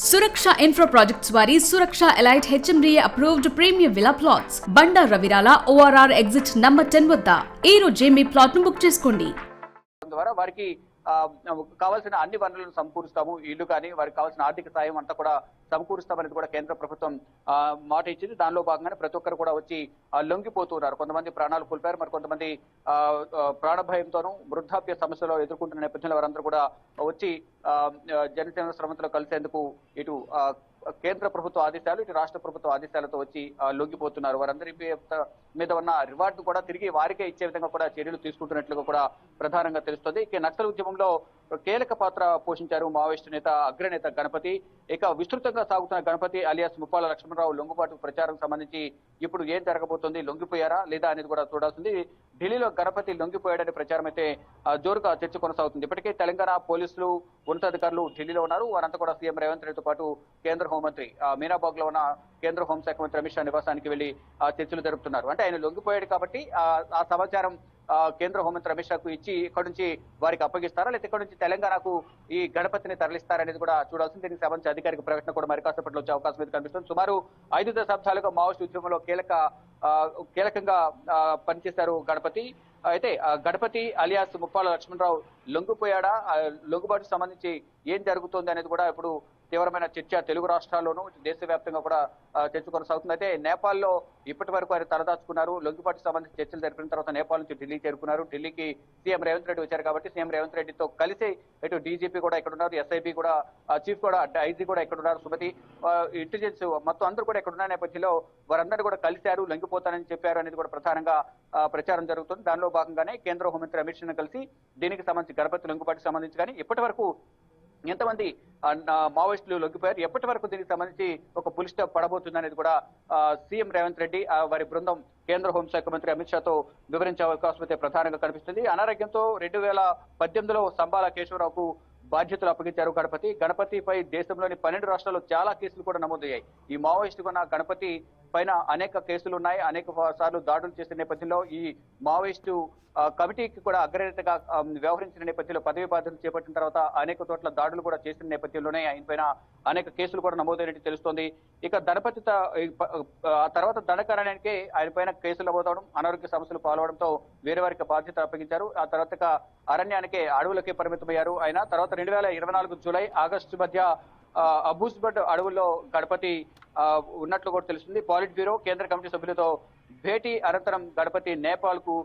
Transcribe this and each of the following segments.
సురక్ష infra projects వారి Suraksha elite HMDA approved premium villa plots Banda Raviryala ORR exit number 10 వద్ద ఈ రోజే మీ ప్లాట్ ను బుక్ చేసుకోండి. ద్వారా వారికి కావాల్సిన అన్ని వనరులను సమకూరుస్తాము, ఇల్లు కానీ వారికి కావాల్సిన ఆర్థిక సాయం అంతా కూడా సమకూరుస్తామనేది కూడా కేంద్ర ప్రభుత్వం మాట ఇచ్చింది. దానిలో భాగంగానే ప్రతి ఒక్కరు కూడా వచ్చి లొంగిపోతున్నారు. కొంతమంది ప్రాణాలు కోల్పోయారు, మరి కొంతమంది ప్రాణభయంతోనూ వృద్ధాప్య సమస్యలు ఎదుర్కొంటున్న నేపథ్యంలో వారందరూ కూడా వచ్చి జనసేన శ్రమంతో కలిసేందుకు ఇటు కేంద్ర ప్రభుత్వ ఆదేశాలు ఇటు రాష్ట్ర ప్రభుత్వ ఆదేశాలతో వచ్చి లొంగిపోతున్నారు. వారందరి మీద ఉన్న రివార్డు కూడా తిరిగి వారికే ఇచ్చే విధంగా కూడా చర్యలు తీసుకుంటున్నట్లుగా కూడా ప్రధానంగా తెలుస్తుంది. ఇక నక్సల్ ఉద్యమంలో కీలక పాత్ర పోషించారు మావోయిస్టు నేత అగ్రనేత గణపతి. ఇక విస్తృతంగా సాగుతున్న గణపతి అలియాస్ ముప్పాల లక్ష్మణరావు లొంగుబాటు ప్రచారం సంబంధించి ఇప్పుడు ఏం జరగబోతుంది, లొంగిపోయారా లేదా అనేది కూడా చూడాల్సింది. ఢిల్లీలో గణపతి లొంగిపోయాడనే ప్రచారం అయితే జోరుగా చర్చ కొనసాగుతుంది. ఇప్పటికే తెలంగాణ పోలీసులు ఉన్నతాధికారులు ఢిల్లీలో ఉన్నారు. వారంతా కూడా సీఎం రేవంత్ రెడ్డితో పాటు కేంద్ర హోంమంత్రి మీనాబాగ్ లో ఉన్న కేంద్ర హోంశాఖ మంత్రి అమిత్ షా నివాసానికి వెళ్లి చర్చలు జరుపుతున్నారు. అంటే ఆయన లొంగిపోయాడు కాబట్టి ఆ సమాచారం కేంద్ర హోంమంత్రి అమిత్ షాకు ఇచ్చి ఇక్కడ నుంచి వారికి అప్పగిస్తారా, లేదా ఇక్కడ నుంచి తెలంగాణకు ఈ గణపతిని తరలిస్తారనేది కూడా చూడాల్సింది. దీనికి సంబంధించి అధికారిక ప్రకటన కూడా మరి కాసేపట్లో వచ్చే అవకాశం అయితే కనిపిస్తుంది. సుమారు 5 దశాబ్దాలుగా మావోయిస్టు ఉద్యమంలో కీలకంగా పనిచేశారు గణపతి. అయితే గణపతి అలియాస్ ముప్పాల లక్ష్మణరావు లొంగిపోయాడా, లొంగుబాటుకు సంబంధించి ఏం జరుగుతోంది అనేది కూడా ఇప్పుడు తీవ్రమైన చర్చ తెలుగు రాష్ట్రాల్లోనూ దేశవ్యాప్తంగా కూడా చర్చ కొనసాగుతుంది. అయితే నేపాల్లో ఇప్పటి వరకు ఆయన తలదాచుకున్నారు. లొంగిపాటికి సంబంధించి చర్చలు జరిపిన తర్వాత నేపాల్ నుంచి ఢిల్లీ చేరుకున్నారు. ఢిల్లీకి సీఎం రేవంత్ రెడ్డి వచ్చారు కాబట్టి సీఎం రేవంత్ రెడ్డితో కలిసి ఇటు డీజీపీ కూడా ఇక్కడ ఉన్నారు, ఎస్ఐపీ కూడా, చీఫ్ కూడా, ఐజీ కూడా ఇక్కడ ఉన్నారు, సుమతి, ఇంటెలిజెన్స్ మొత్తం అందరూ కూడా ఇక్కడ ఉన్న నేపథ్యంలో వారందరూ కూడా కలిశారు, లొంగిపోతానని చెప్పారు అనేది కూడా ప్రధానంగా ప్రచారం జరుగుతుంది. దానిలో భాగంగానే కేంద్ర హోంమంత్రి అమిత్ షాను కలిసి దీనికి సంబంధించి గణపతి లొంగిపాటికి సంబంధించి కానీ ఇప్పటి వరకు ఎంతమంది మావోయిస్టులు లొంగిపోయారు, ఎప్పటి వరకు దీనికి సంబంధించి ఒక పులి స్టాప్ పడబోతుంది అనేది కూడా సీఎం రేవంత్ రెడ్డి వారి బృందం కేంద్ర హోంశాఖ మంత్రి అమిత్ షాతో వివరించే అవకాశం అయితే ప్రధానంగా కనిపిస్తుంది. అనారోగ్యంతో 2018లో సంబాల కేశవరావుకు బాధ్యతలు అప్పగించారు గణపతి. గణపతిపై దేశంలోని 12 రాష్ట్రాల్లో చాలా కేసులు కూడా నమోదయ్యాయి. ఈ మావోయిస్టు ఉన్న గణపతి పైన అనేక కేసులు ఉన్నాయి, అనేక సార్లు దాడులు చేసిన నేపథ్యంలో ఈ మావోయిస్టు కమిటీకి కూడా అగ్రనేతగా వ్యవహరించిన నేపథ్యంలో పదవి బాధ్యతలు చేపట్టిన తర్వాత అనేక చోట్ల దాడులు కూడా చేసిన నేపథ్యంలోనే ఆయన పైన అనేక కేసులు కూడా నమోదైనట్టు తెలుస్తోంది. ఇక గణపతి తర్వాత దండకారణ్యానికి ఆయన పైన కేసులు నమోదవడం, అనారోగ్య సమస్యలు పాల్గొనడంతో వేరే వారికి బాధ్యత అప్పగించారు. ఆ తర్వాత అరణ్యానికే అడవులకే పరిమితమయ్యారు ఆయన. తర్వాత 2024 జూలై ఆగస్టు మధ్య అబూస్బడ్ అడవుల్లో గణపతి ఉన్నట్లు కూడా తెలుస్తుంది. పాలిట్ బ్యూరో కేంద్ర కమిటీ సభ్యులతో భేటీ అనంతరం గణపతి నేపాల్ కు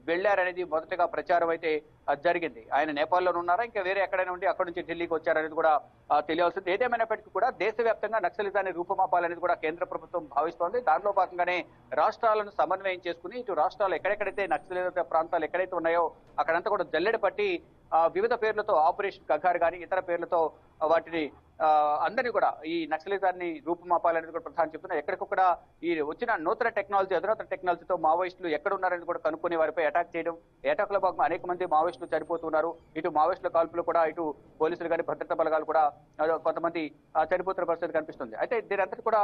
వెళ్లారనేది మొదటగా ప్రచారం అయితే జరిగింది. ఆయన నేపాల్లోనే ఉన్నారా, ఇంకా వేరే ఎక్కడైనా ఉండి అక్కడి నుంచి ఢిల్లీకి వచ్చారనేది కూడా తెలియాల్సింది. ఏదేమైనప్పటికీ కూడా దేశవ్యాప్తంగా నక్సలిజాన్ని రూపుమాపాలనేది కూడా కేంద్ర ప్రభుత్వం భావిస్తోంది. దానిలో భాగంగానే రాష్ట్రాలను సమన్వయం చేసుకుని ఇటు రాష్ట్రాలు ఎక్కడెక్కడైతే నక్సలిజ ప్రాంతాలు ఎక్కడైతే ఉన్నాయో అక్కడంతా కూడా జల్లెడ పట్టి వివిధ పేర్లతో ఆపరేషన్ కగార్ కానీ ఇతర పేర్లతో వాటిని అందరినీ కూడా ఈ నక్సలిజాన్ని రూపుమాపాలనేది కూడా ప్రధాని చెప్తున్నారు. ఎక్కడికొక్కడ ఈ వచ్చిన నూతన టెక్నాలజీ, అధునాతన టెక్నాలజీతో మావోయిస్టులు ఎక్కడ ఉన్నారని కూడా కనుక్కుని వారిపై అటాక్ చేయడం, అటాక్ లో భాగంగా అనేక మంది మావోయిస్టులు చనిపోతున్నారు. ఇటు మావోయిస్టుల కాల్పులు కూడా ఇటు పోలీసులు కానీ భద్రతా బలగాలు కూడా కొంతమంది చనిపోతున్న పరిస్థితి కనిపిస్తుంది. అయితే దీని అంతటి కూడా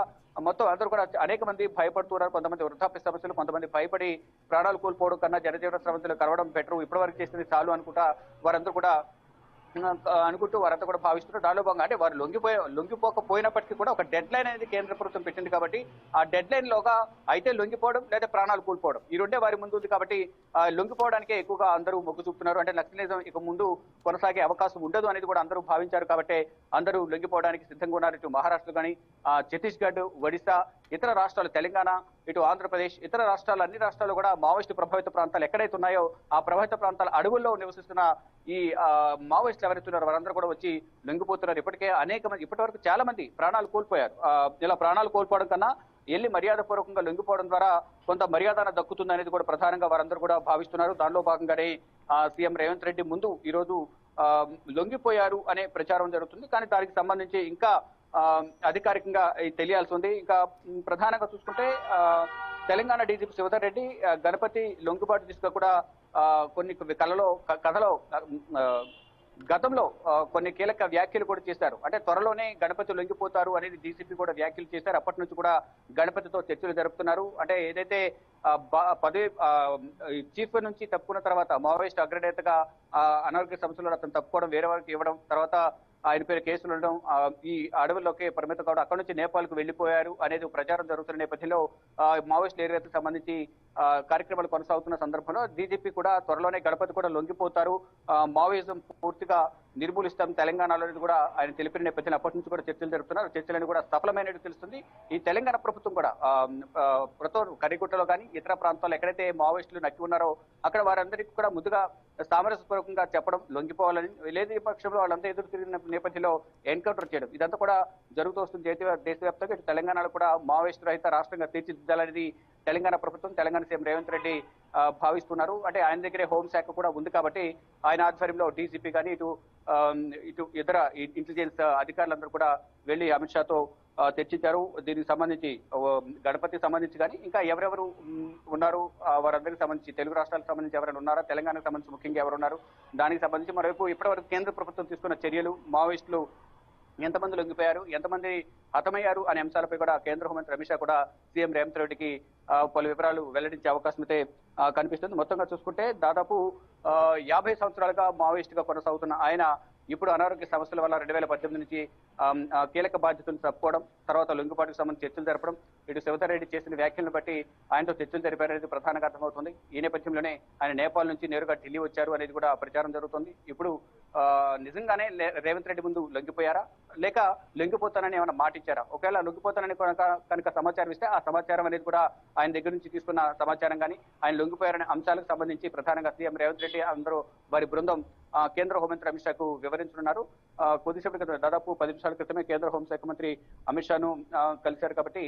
మొత్తం అందరూ కూడా అనేక మంది భయపడుతున్నారు. కొంతమంది వృద్ధాప్య సమస్యలు, కొంతమంది భయపడి ప్రాణాలు కోల్పోవడం కన్నా జనజీవన సమస్యలు కలవడం బెటర్, ఇప్పటివరకు చేసింది చాలు అనుకుంటా వారందరూ కూడా వారంతా కూడా భావిస్తున్నారు. దానిలో భాగంగా అంటే వారు లొంగిపోకపోయినప్పటికీ కూడా ఒక డెడ్ లైన్ అనేది కేంద్ర ప్రభుత్వం పెట్టింది కాబట్టి ఆ డెడ్ లైన్ లోగా అయితే లొంగిపోవడం లేదా ప్రాణాలు కోల్పోవడం ఈ రెండే వారి ముందు ఉంది. కాబట్టి లొంగిపోవడానికే ఎక్కువగా అందరూ మొగ్గు చూపుతున్నారు. అంటే నక్సలిజం ఇక ముందు కొనసాగే అవకాశం ఉండదు అనేది కూడా అందరూ భావించారు. కాబట్టి అందరూ లొంగిపోవడానికి సిద్ధంగా ఉన్నారు. ఇటు మహారాష్ట్ర కానీ, ఛత్తీస్గఢ్, ఒడిశా, ఇతర రాష్ట్రాలు, తెలంగాణ, ఇటు ఆంధ్రప్రదేశ్, ఇతర రాష్ట్రాలు, అన్ని రాష్ట్రాలు కూడా మావోయిస్టు ప్రభావిత ప్రాంతాలు ఎక్కడైతే ఉన్నాయో ఆ ప్రభావిత ప్రాంతాల అడవుల్లో నివసిస్తున్న ఈ మావోయిస్టులు ఎవరైతున్నారో వారందరూ కూడా వచ్చి లొంగిపోతున్నారు. ఇప్పటికే అనేక మంది, ఇప్పటి వరకు చాలా మంది ప్రాణాలు కోల్పోయారు. ఇలా ప్రాణాలు కోల్పోవడం కన్నా వెళ్ళి మర్యాద పూర్వకంగా లొంగిపోవడం ద్వారా కొంత మర్యాద దక్కుతుంది అనేది కూడా ప్రధానంగా వారందరూ కూడా భావిస్తున్నారు. దానిలో భాగంగానే సీఎం రేవంత్ రెడ్డి ముందు ఈరోజు లొంగిపోయారు అనే ప్రచారం జరుగుతుంది. కానీ దానికి సంబంధించి ఇంకా అధికారికంగా తెలియాల్సి ఉంది. ఇంకా ప్రధానంగా చూసుకుంటే తెలంగాణ డీజీపీ శివధర్ రెడ్డి గణపతి లొంగిబాటు దిశగా కూడా కొన్ని కథలో గతంలో కొన్ని కీలక వ్యాఖ్యలు కూడా చేశారు. అంటే త్వరలోనే గణపతి లొంగిపోతారు అనేది డీసీపీ కూడా వ్యాఖ్యలు చేశారు. అప్పటి నుంచి కూడా గణపతితో చర్చలు జరుపుతున్నారు. అంటే ఏదైతే పదవి చీఫ్ నుంచి తప్పుకున్న తర్వాత మావోయిస్ట్ అగ్రనేతగా అనారోగ్య సమస్యలు అతను తప్పుకోవడం, వేరే వారికి ఇవ్వడం, తర్వాత ఆయన పేరు కేసులు ఉండడం, ఈ అడవుల్లోకి పరిమితం కావడం, అక్కడ నుంచి నేపాల్కు వెళ్లిపోయారు అనేది ప్రచారం జరుగుతున్న నేపథ్యంలో మావోయిస్టుల ఏరియాకి సంబంధించి కార్యక్రమాలు కొనసాగుతున్న సందర్భంలో డీజీపీ కూడా త్వరలోనే గణపతి కూడా లొంగిపోతారు, మావోయిజం పూర్తిగా నిర్మూలిస్తాం తెలంగాణలో కూడా ఆయన తెలిపిన నేపథ్యంలో అప్పటి నుంచి కూడా చర్చలు జరుపుతున్నారు. చర్చలను కూడా సఫలమైనట్టు తెలుస్తుంది. ఈ తెలంగాణ ప్రభుత్వం కూడా కరిగుట్టలో కానీ ఇతర ప్రాంతాల్లో ఎక్కడైతే మావోయిస్టులు నక్కి ఉన్నారో అక్కడ వారందరికీ కూడా ముందుగా సామరస్యపూర్వకంగా చెప్పడం లొంగిపోవాలని, లేదు ఈ పక్షంలో వాళ్ళంతా ఎదురు తిరిగిన నేపథ్యంలో ఎన్కౌంటర్ చేయడం ఇదంతా కూడా జరుగుతూ వస్తుంది. దేశవ్యాప్తంగా ఇటు తెలంగాణలో కూడా మావోయిస్టు రహిత రాష్ట్రంగా తీర్చిదిద్దాలనేది తెలంగాణ ప్రభుత్వం, తెలంగాణ సీఎం రేవంత్ రెడ్డి భావిస్తున్నారు. అంటే ఆయన దగ్గరే హోంశాఖ కూడా ఉంది కాబట్టి ఆయన ఆధ్వర్యంలో డీజీపీ కానీ ఇటు ఇతర ఇంటెలిజెన్స్ అధికారులందరూ కూడా వెళ్లి అమిత్ షాతో చర్చించారు. దీనికి సంబంధించి గణపతికి సంబంధించి కానీ ఇంకా ఎవరెవరు ఉన్నారు వారందరికి సంబంధించి తెలుగు రాష్ట్రాలకు సంబంధించి ఎవరైనా ఉన్నారా, తెలంగాణకు సంబంధించి ముఖ్యంగా ఎవరు ఉన్నారు, దానికి సంబంధించి మరోవైపు ఇప్పటివరకు కేంద్ర ప్రభుత్వం తీసుకున్న చర్యలు, మావోయిస్టులు ఎంతమంది లొంగిపోయారు, ఎంతమంది హతమయ్యారు అనే అంశాలపై కూడా కేంద్ర హోంమంత్రి అమిత్ షా కూడా సీఎం రేవంత్ రెడ్డికి పలు వివరాలు వెల్లడించే అవకాశం అయితే కనిపిస్తుంది. మొత్తంగా చూసుకుంటే దాదాపు 50 సంవత్సరాలుగా మావోయిస్టుగా కొనసాగుతున్న ఆయన ఇప్పుడు అనారోగ్య సమస్యల వల్ల 2018 నుంచి కీలక బాధ్యతలు తప్పుకోవడం, తర్వాత లొంగిపాటుకు సంబంధించి చర్చలు జరపడం, ఇటు శివధర్ రెడ్డి చేసిన వ్యాఖ్యలను బట్టి ఆయనతో చర్చలు జరిపారనేది ప్రధానంగా అర్థమవుతుంది. ఈ నేపథ్యంలోనే ఆయన నేపాల్ నుంచి నేరుగా ఢిల్లీ వచ్చారు అనేది కూడా ప్రచారం జరుగుతుంది. ఇప్పుడు నిజంగానే రేవంత్ రెడ్డి ముందు లొంగిపోయారా లేక లొంగిపోతానని ఏమైనా మాట ఇచ్చారా? ఒకవేళ లొంగిపోతానని కనుక సమాచారం ఇస్తే ఆ సమాచారం అనేది కూడా ఆయన దగ్గర నుంచి తీసుకున్న సమాచారం కానీ ఆయన లొంగిపోయారనే అంశాలకు సంబంధించి ప్రధానంగా సీఎం రేవంత్ రెడ్డి అందరూ వారి బృందం కేంద్ర హోంమంత్రి అమిత్ షాకు వివరించనున్నారు. కొద్దిసేపటి క్రితం దాదాపు 10 నిమిషాల క్రితమే కేంద్ర హోంశాఖ మంత్రి అమిత్ షాను కలిశారు కాబట్టి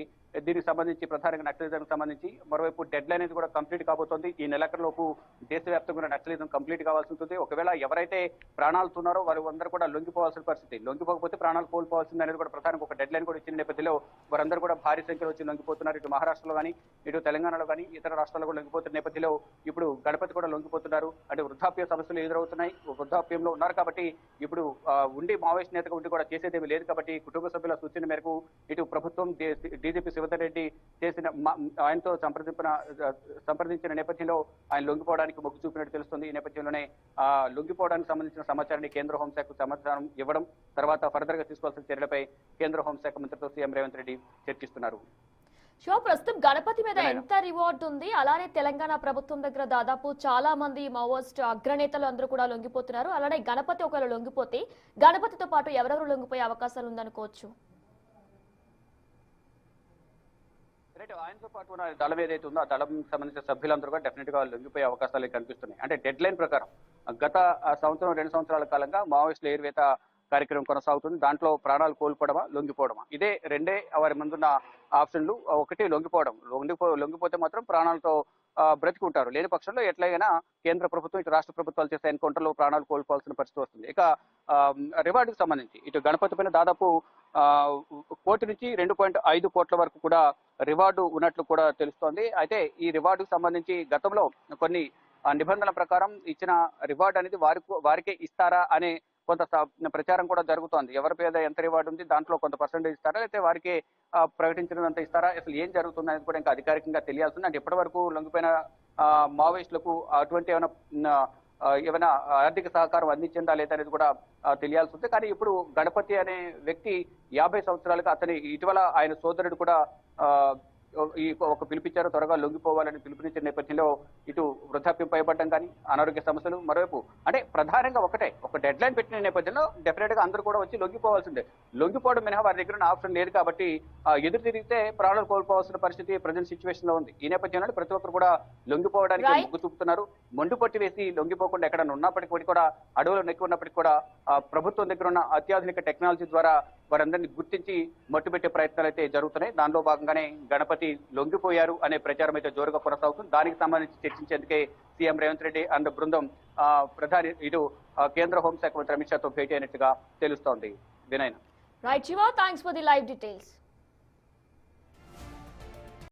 దీనికి సంబంధించి ప్రధానంగా నక్సలిజం సంబంధించి మరోవైపు డెడ్ లైన్ అనేది కూడా కంప్లీట్ కాబోతోంది. ఈ నెలకలోపు దేశవ్యాప్తంగా నక్సలిజం కంప్లీట్ కావాల్సి ఉంటుంది. ఒకవేళ ఎవరైతే ప్రాణాలు ఉన్నారో వారు అందరూ కూడా లొంగిపోవాల్సిన పరిస్థితి, లొంగిపోకపోతే ప్రాణాలు కోల్పోవాల్సింది అనేది కూడా ప్రధానంగా ఒక డెడ్ లైన్ కూడా ఇచ్చిన నేపథ్యంలో వారందరూ కూడా భారీ సంఖ్యలో వచ్చి లొంగిపోతున్నారు. ఇటు మహారాష్ట్రలో కానీ ఇటు తెలంగాణలో కానీ ఇతర రాష్ట్రాల్లో కూడా లొంగిపోతున్న నేపథ్యంలో ఇప్పుడు గణపతి కూడా లొంగిపోతున్నారు. అంటే వృద్ధాప్య సమస్యలు ఎదురవుతున్నాయి, వృద్ధాప్యంలో ఉన్నారు కాబట్టి ఇప్పుడు ఉండి మావోయిస్ట్ నేతగా ఉండి కూడా చేసేదేమీ లేదు కాబట్టి కుటుంబ సభ్యుల సూచన మేరకు ఇటు ప్రభుత్వం డీజీపీ శివధర్ రెడ్డి చేసిన ఆయనతో సంప్రదించిన నేపథ్యంలో ఆయన లొంగిపోవడానికి మొగ్గు చూపినట్టు తెలుస్తుంది. ఈ నేపథ్యంలోనే లొంగిపోవడానికి సంబంధించిన సమాచారాన్ని కేంద్ర హోంశాఖకు సమాచారం ఇవ్వడం, తర్వాత ఫర్దర్ గా తీసుకోవాల్సిన చర్యలపై కేంద్ర హోంశాఖ మంత్రితో సీఎం రేవంత్ రెడ్డి చర్చిస్తున్నారు. ప్రస్తుతం గణపతి మీద ఎంత రివార్డు ఉంది, అలానే తెలంగాణ ప్రభుత్వం దగ్గర దాదాపు చాలా మంది మావోయిస్ట్ అగ్రనేతలు అందరూ కూడా లొంగిపోతున్నారు. అలానే గణపతి ఒకవేళ లొంగిపోతే గణపతితో పాటు ఎవరెవరు లొంగిపోయే అవకాశాలు ఉందనుకోవచ్చు? ఆయనతో పాటు ఉన్న దళం ఏదైతే ఉందో ఆ దళం సంబంధించిన సభ్యులందరూ కూడా డెఫినెట్ గా లొంగిపోయే అవకాశాలు కనిపిస్తున్నాయి. అంటే డెడ్ లైన్ ప్రకారం గత సంవత్సరం 2 సంవత్సరాల కాలంగా మావోయిస్టుల ఏర్వేత కార్యక్రమం కొనసాగుతుంది. దాంట్లో ప్రాణాలు కోల్పోవడమా లొంగిపోవడమా ఇదే రెండే వారి ముందున్న ఆప్షన్లు. ఒకటి లొంగిపోవడం, లొంగిపోతే మాత్రం ప్రాణాలతో బ్రతికుంటారు, లేని పక్షంలో ఎట్లయినా కేంద్ర ప్రభుత్వం ఇటు రాష్ట్ర ప్రభుత్వాలు చేసే ఎన్కౌంటర్లో ప్రాణాలు కోల్పోవాల్సిన పరిస్థితి వస్తుంది. ఇక రివార్డుకు సంబంధించి ఇటు గణపతి పైన దాదాపు 1 కోటి నుంచి 2.5 కోట్ల వరకు కూడా రివార్డు ఉన్నట్లు కూడా తెలుస్తోంది. అయితే ఈ రివార్డుకు సంబంధించి గతంలో కొన్ని నిబంధనల ప్రకారం ఇచ్చిన రివార్డు అనేది వారికే ఇస్తారా అనే కొంత ప్రచారం కూడా జరుగుతోంది. ఎవరి పేద ఎంత రివార్డు ఉంది దాంట్లో కొంత పర్సెంటేజ్ ఇస్తారా లేకపోతే వారికి ప్రకటించినంత ఇస్తారా, అసలు ఏం జరుగుతుంది అనేది కూడా ఇంకా అధికారికంగా తెలియాల్సింది. అంటే ఇప్పటి వరకు లొంగిపోయిన మావోయిస్టులకు అటువంటి ఏమైనా ఆర్థిక సహకారం అందించిందా లేదా అనేది కూడా తెలియాల్సి ఉంది. కానీ ఇప్పుడు గణపతి అనే వ్యక్తి 50 సంవత్సరాలుగా అతని ఇటీవల ఆయన సోదరుడు కూడా ఈ ఒక పిలిపించారు, త్వరగా లొంగిపోవాలని పిలుపునిచ్చిన నేపథ్యంలో ఇటు వృద్ధాప్యం పైబడ్డం కానీ అనారోగ్య సమస్యలు, మరోవైపు అంటే ప్రధానంగా ఒక డెడ్ లైన్ పెట్టిన నేపథ్యంలో డెఫినెట్ గా అందరూ కూడా వచ్చి లొంగిపోవాల్సిందే. లొంగిపోవడం మినహా వారి దగ్గర ఆప్షన్ లేదు కాబట్టి ఎదురు తిరిగితే ప్రాణాలు కోల్పోవాల్సిన పరిస్థితి ప్రజెంట్ సిచ్యువేషన్ లో ఉంది. ఈ నేపథ్యంలో ప్రతి ఒక్కరు కూడా లొంగిపోవడానికి మొగ్గు చూపుతున్నారు. మొండు పట్టి వేసి లొంగిపోకుండా ఎక్కడ ఉన్నప్పటికీ కూడా అడవులు నెక్కి ఉన్నప్పటికీ కూడా ప్రభుత్వం దగ్గర ఉన్న అత్యాధునిక టెక్నాలజీ ద్వారా వారందరినీ గుర్తించి మట్టుబెట్టే ప్రయత్నాలు అయితే జరుగుతున్నాయి. దానిలో భాగంగానే గణపతి లొంగిపోయారు అనే ప్రచారం అయితే జోరుగా కొనసాగుతుంది. దానికి సంబంధించి చర్చించేందుకే సీఎం రేవంత్ రెడ్డి అండ్ బృందం ప్రధాని ఇటు కేంద్ర హోంశాఖ మంత్రి అమిత్ షాతో భేటీ అయినట్టుగా తెలుస్తోంది. Vinay. Right Shiva, thanks for the live details.